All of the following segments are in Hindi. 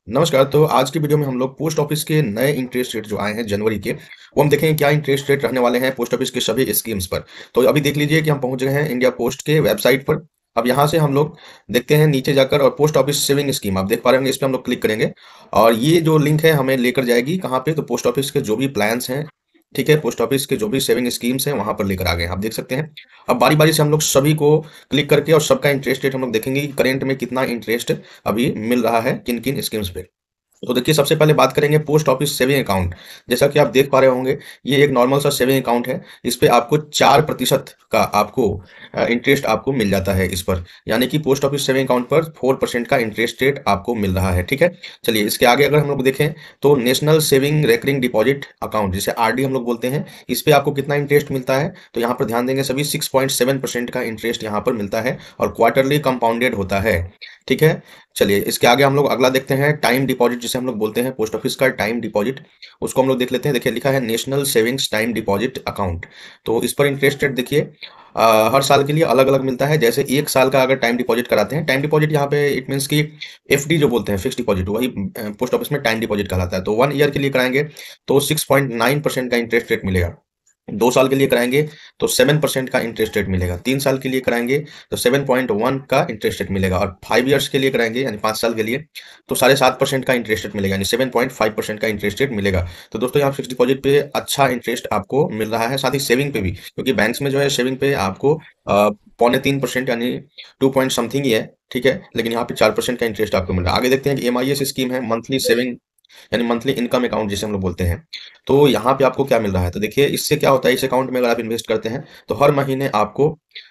नमस्कार। तो आज की वीडियो में हम लोग पोस्ट ऑफिस के नए इंटरेस्ट रेट जो आए हैं जनवरी के, वो हम देखेंगे क्या इंटरेस्ट रेट रहने वाले हैं पोस्ट ऑफिस के सभी स्कीम्स पर। तो अभी देख लीजिए कि हम पहुंच गए हैं इंडिया पोस्ट के वेबसाइट पर। अब यहाँ से हम लोग देखते हैं नीचे जाकर, और पोस्ट ऑफिस सेविंग स्कीम आप देख पा रहे होंगे, इस पर हम लोग क्लिक करेंगे और ये जो लिंक है हमें लेकर जाएगी कहाँ पे, तो पोस्ट ऑफिस के जो भी प्लान्स हैं, ठीक है, पोस्ट ऑफिस के जो भी सेविंग स्कीम्स हैं वहां पर लेकर आ गए हैं, आप देख सकते हैं। अब बारी बारी से हम लोग सभी को क्लिक करके और सबका इंटरेस्ट रेट हम लोग देखेंगे कि करेंट में कितना इंटरेस्ट अभी मिल रहा है किन किन स्कीम्स पे। तो देखिए, सबसे पहले बात करेंगे पोस्ट ऑफिस सेविंग अकाउंट। जैसा कि आप देख पा रहे होंगे, ये एक नॉर्मल सा सेविंग अकाउंट है। इस पे आपको 4% का आपको इंटरेस्ट आपको मिल जाता है इस पर। यानी कि पोस्ट ऑफिस सेविंग अकाउंट पर 4% का इंटरेस्ट रेट आपको मिल रहा है, ठीक है। चलिए इसके आगे अगर हम लोग देखें, तो national saving recurring deposit account, जिसे आरडी हम लोग बोलते हैं, इस पे आपको कितना इंटरेस्ट मिलता है, तो यहाँ पर ध्यान देंगे सभी 6.7% का इंटरेस्ट यहाँ पर मिलता है और क्वार्टरली कंपाउंडेड होता है, ठीक है। चलिए इसके आगे हम लोग अगला देखते हैं, टाइम डिपॉजिट जिसे हम लोग बोलते हैं, पोस्ट ऑफिस का टाइम डिपॉजिट, उसको हम लोग देख लेते हैं। देखिए लिखा है national savings time deposit account. तो इस पर इंटरेस्ट रेट देखिए हर साल के लिए अलग अलग मिलता है। जैसे एक साल का अगर टाइम डिपॉजिट कराते हैं, टाइम डिपॉजिट यहाँ पे इट मीन्स की एफडी जो बोलते हैं, फिक्स डिपॉजिट, वही पोस्ट ऑफिस में टाइम डिपॉजिट कहलाता है। तो 1 ईयर के लिए कराएंगे तो 6.9% का इंटरेस्ट रेट मिलेगा। 2 साल के लिए कराएंगे तो 7% का इंटरेस्ट रेट मिलेगा। 3 साल के लिए कराएंगे तो 7.1 का इंटरेस्ट रेट मिलेगा, और 5 ईयर्स के लिए कराएंगे यानी 5 साल के लिए तो 7.5% का इंटरेस्ट रेट मिलेगा, यानी 7.5% का इंटरेस्ट रेट मिलेगा। तो दोस्तों यहाँ फिक्स डिपॉजिट पे अच्छा इंटरेस्ट आपको मिल रहा है, साथ ही सेविंग पे भी, क्योंकि बैंक्स में जो है सेविंग पे आपको 0.25% यानी 2 पॉइंट समथिंग ही है, ठीक है, लेकिन यहाँ पे 4% का इंटरेस्ट आपको मिल रहा है। आगे देखते हैं कि एमआईएस स्कीम है, मंथली सेविंग यानी मंथली इनकम अकाउंट जिसे हम लोग बोलते हैं। तो यहाँ पे आपको क्या मिल रहा है, तो देखिए इससे क्या होता है, इस अकाउंट में अगर आप इन्वेस्ट करते हैं तो हर महीने आपको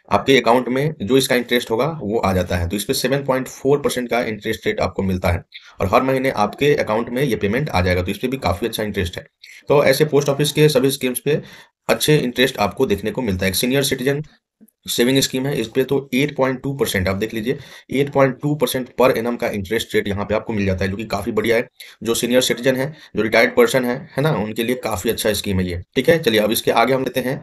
आपके अकाउंट में जो इसका इंटरेस्ट होगा वो आ जाता है। तो इस पे 7.4% का इंटरेस्ट रेट आपको मिलता है और हर महीने आपके अकाउंट में ये पेमेंट आ जाएगा। तो इस पे भी काफी अच्छा इंटरेस्ट है। तो ऐसे पोस्ट ऑफिस के सभी स्कीम्स पे अच्छे इंटरेस्ट आपको देखने को मिलता है। एक सीनियर सिटीजन सेविंग स्कीम है, इस पे तो 8.2% आप देख लीजिए, 8.2% पर एनम का इंटरेस्ट रेट यहाँ पे आपको मिल जाता है, जो कि काफी बढ़िया है। जो सीनियर सिटीजन है, जो रिटायर्ड पर्सन है ना, उनके लिए काफी अच्छा स्कीम है ये, ठीक है। चलिए अब इसके आगे हम लेते हैं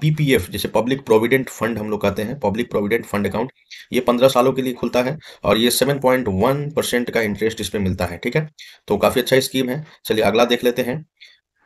पीपीएफ, जैसे पब्लिक प्रोविडेंट फंड हम लोग कहते हैं, पब्लिक प्रोविडेंट फंड अकाउंट। ये 15 सालों के लिए खुलता है और ये 7.1% का इंटरेस्ट इस पे मिलता है, ठीक है। तो काफी अच्छा स्कीम है। चलिए अगला देख लेते हैं।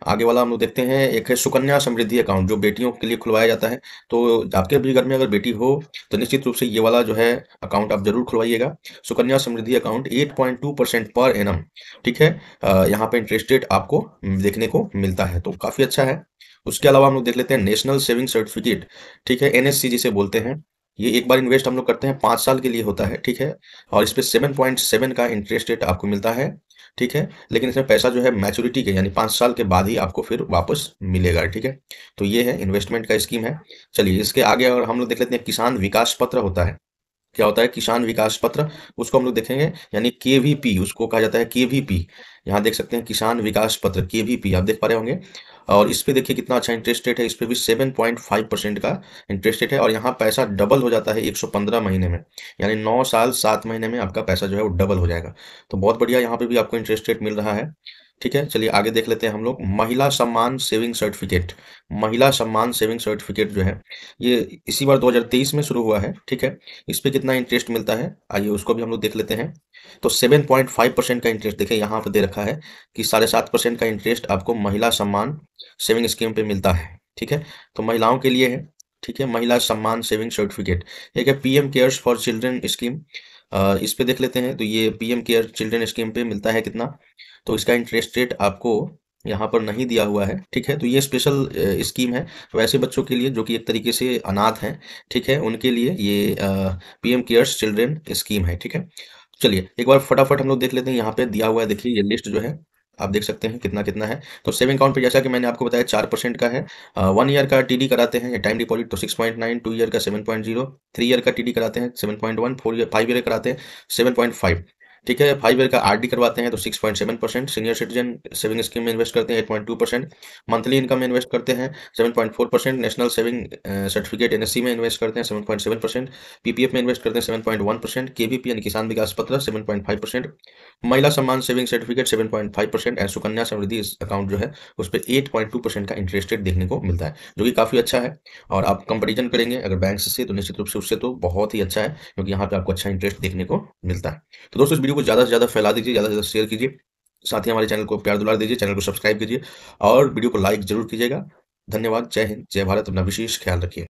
आगे वाला हम लोग देखते हैं, एक है सुकन्या समृद्धि अकाउंट, जो बेटियों के लिए खुलवाया जाता है। तो आपके भी घर में अगर बेटी हो तो निश्चित रूप से ये वाला जो है अकाउंट आप जरूर खुलवाइएगा। Sukanya Samriddhi account 8.2% per annum, ठीक है। यहाँ पे इंटरेस्ट रेट आपको देखने को मिलता है, तो काफी अच्छा है। उसके अलावा हम लोग देख लेते हैं नेशनल सेविंग सर्टिफिकेट, ठीक है, एनएससी जिसे बोलते हैं। ये एक बार इन्वेस्ट हम लोग करते हैं, 5 साल के लिए होता है, ठीक है। और इस पे 7.7 का इंटरेस्ट रेट आपको मिलता है, ठीक है। लेकिन इसमें पैसा जो है मैच्योरिटी के यानी 5 साल के बाद ही आपको फिर वापस मिलेगा, ठीक है। तो ये है इन्वेस्टमेंट का स्कीम है। चलिए इसके आगे और हम लोग देख लेते हैं, किसान विकास पत्र होता है। क्या होता है किसान विकास पत्र, उसको हम लोग देखेंगे, यानी केवीपी उसको कहा जाता है, केवीपी। यहाँ देख सकते हैं किसान विकास पत्र केवीपी, आप देख पा रहे होंगे। और इस पे देखिए कितना अच्छा इंटरेस्ट रेट है, इस पे भी 7.5% का इंटरेस्ट रेट है, और यहाँ पैसा डबल हो जाता है 115 महीने में, यानी 9 साल 7 महीने में आपका पैसा जो है वो डबल हो जाएगा। तो बहुत बढ़िया, यहाँ पे भी आपको इंटरेस्ट रेट मिल रहा है, ठीक है। चलिए आगे देख लेते हैं हम लोग, महिला सम्मान सेविंग सर्टिफिकेट। महिला सम्मान सेविंग सर्टिफिकेट जो है, ये इसी बार 2023 में शुरू हुआ है, ठीक है। इस पे कितना इंटरेस्ट मिलता है, आइए उसको भी हम लोग देख लेते हैं। तो 7.5% का इंटरेस्ट देखिए यहाँ पे दे रखा है कि 7.5% का इंटरेस्ट आपको महिला सम्मान सेविंग स्कीम पे मिलता है, ठीक है। तो महिलाओं के लिए है, ठीक है, महिला सम्मान सेविंग सर्टिफिकेट। एक है PM cares for children scheme, इस पे देख लेते हैं। तो ये पीएम केयर चिल्ड्रन स्कीम पे मिलता है कितना, तो इसका इंटरेस्ट रेट आपको यहाँ पर नहीं दिया हुआ है, ठीक है। तो ये स्पेशल स्कीम है वैसे बच्चों के लिए जो कि एक तरीके से अनाथ हैं, ठीक है, उनके लिए ये पीएम केयर्स चिल्ड्रन स्कीम है, ठीक है। चलिए एक बार फटाफट हम लोग देख लेते हैं, यहाँ पे दिया हुआ है, देखिए ये लिस्ट जो है आप देख सकते हैं कितना कितना है। तो सेविंग अकाउंट पे जैसा कि मैंने आपको बताया 4% का है। 1 ईयर का टीडी कराते हैं टाइम डिपॉजिट तो 6.9, 2 ईयर का 7.0, 3 ईयर का टीडी कराते हैं 7.1, 5 ईयर कराते हैं 7.5, ठीक है। 5 ईयर का आरडी करवाते हैं तो 6.7%, सीनियर सिटीजन सेविंग स्कीम में इन्वेस्ट करते हैं 8.2%, मंथली इनकम में इन्वेस्ट करते हैं 7.4%, नेशनल सेविंग सर्टिफिकेट एनएससी में इन्वेस्ट करते हैं 7.7%, पीपीएफ में इन्वेस्ट करते हैं 7.1%, केवीपी यानी किसान विकास पत्र 7.5%, महिला सम्मान saving certificate 7.5% and Sukanya Samriddhi account जो है उस पर 8.2% का इंटरेस्ट रेट देखने को मिलता है, जो कि काफी अच्छा है। और आप कंपेरिजन करेंगे अगर बैंक से तो निश्चित रूप से उससे तो बहुत ही अच्छा है, क्योंकि यहाँ पे आपको अच्छा इंटरेस्ट देखने को मिलता है। तो दोस्तों इस वीडियो वीडियो को ज़्यादा से ज़्यादा फैला दीजिए, ज़्यादा से ज़्यादा शेयर कीजिए। साथ ही हमारे चैनल को प्यार दुलार दीजिए, चैनल को सब्सक्राइब कीजिए और वीडियो को लाइक ज़रूर कीजिएगा। धन्यवाद, जय हिंद, जय भारत, अपना विशेष ख़्याल रखिए।